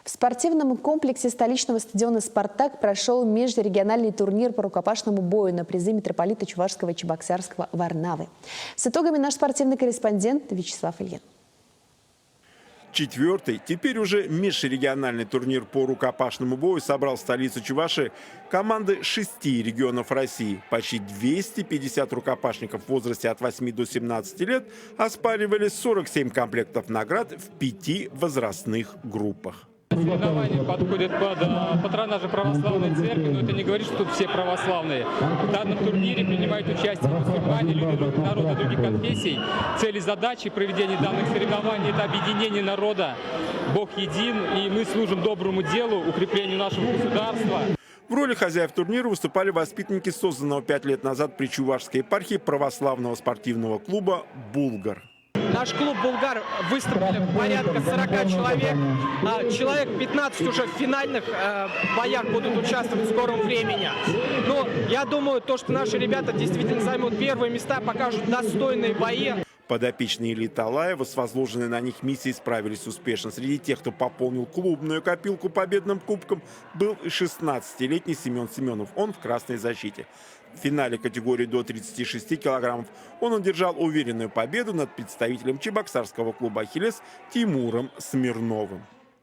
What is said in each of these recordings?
В спортивном комплексе столичного стадиона «Спартак» прошел межрегиональный турнир по рукопашному бою на призы митрополита Чувашского и Чебоксарского Варнавы. С итогами наш спортивный корреспондент Вячеслав Ильин. Четвертый, теперь уже межрегиональный турнир по рукопашному бою собрал в столице Чувашии команды 6 регионов России. Почти 250 рукопашников в возрасте от 8 до 17 лет оспаривали 47 комплектов наград в 5 возрастных группах. Соревнования подходят под патронажем православной церкви, но это не говорит, что тут все православные. В данном турнире принимают участие мусульмане, люди народа других конфессий. Цели и задачи проведения данных соревнований – это объединение народа. Бог един, и мы служим доброму делу, укреплению нашего государства. В роли хозяев турнира выступали воспитанники созданного 5 лет назад при Чувашской епархии православного спортивного клуба «Булгар». Наш клуб «Булгар» выступили порядка 40 человек. Человек 15 уже в финальных боях будут участвовать в скором времени. Но я думаю, то, что наши ребята действительно займут первые места, покажут достойные бои. Подопечные элиты Алаева с возложенной на них миссией справились успешно. Среди тех, кто пополнил клубную копилку победным кубком, был и 16-летний Семен Семенов. Он в красной защите. В финале категории до 36 килограммов он одержал уверенную победу над представителем чебоксарского клуба «Ахиллес» Тимуром Смирновым.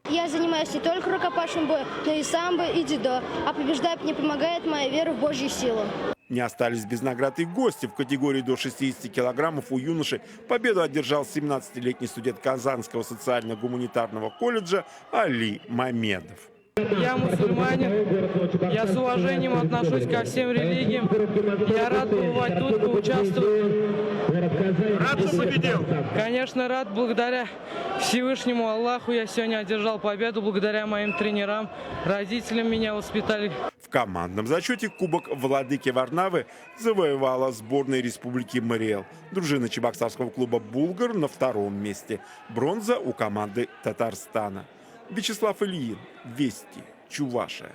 Я занимаюсь не только рукопашным боем, но и самбо, и дзюдо. А побеждать мне помогает моя вера в Божью силу. Не остались без наград и гости. В категории до 60 килограммов у юноши победу одержал 17-летний студент Казанского социально-гуманитарного колледжа Али Мамедов. Я мусульманин, я с уважением отношусь ко всем религиям. Я рад бывать тут, поучаствовать. Рад, что победил? Конечно, рад. Благодаря Всевышнему Аллаху я сегодня одержал победу. Благодаря моим тренерам, родителям меня воспитали. В командном зачете кубок владыки Варнавы завоевала сборная республики Мариэл. Дружина чебоксарского клуба «Булгар» на втором месте. Бронза у команды Татарстана. Вячеслав Ильин, Вести, Чувашия.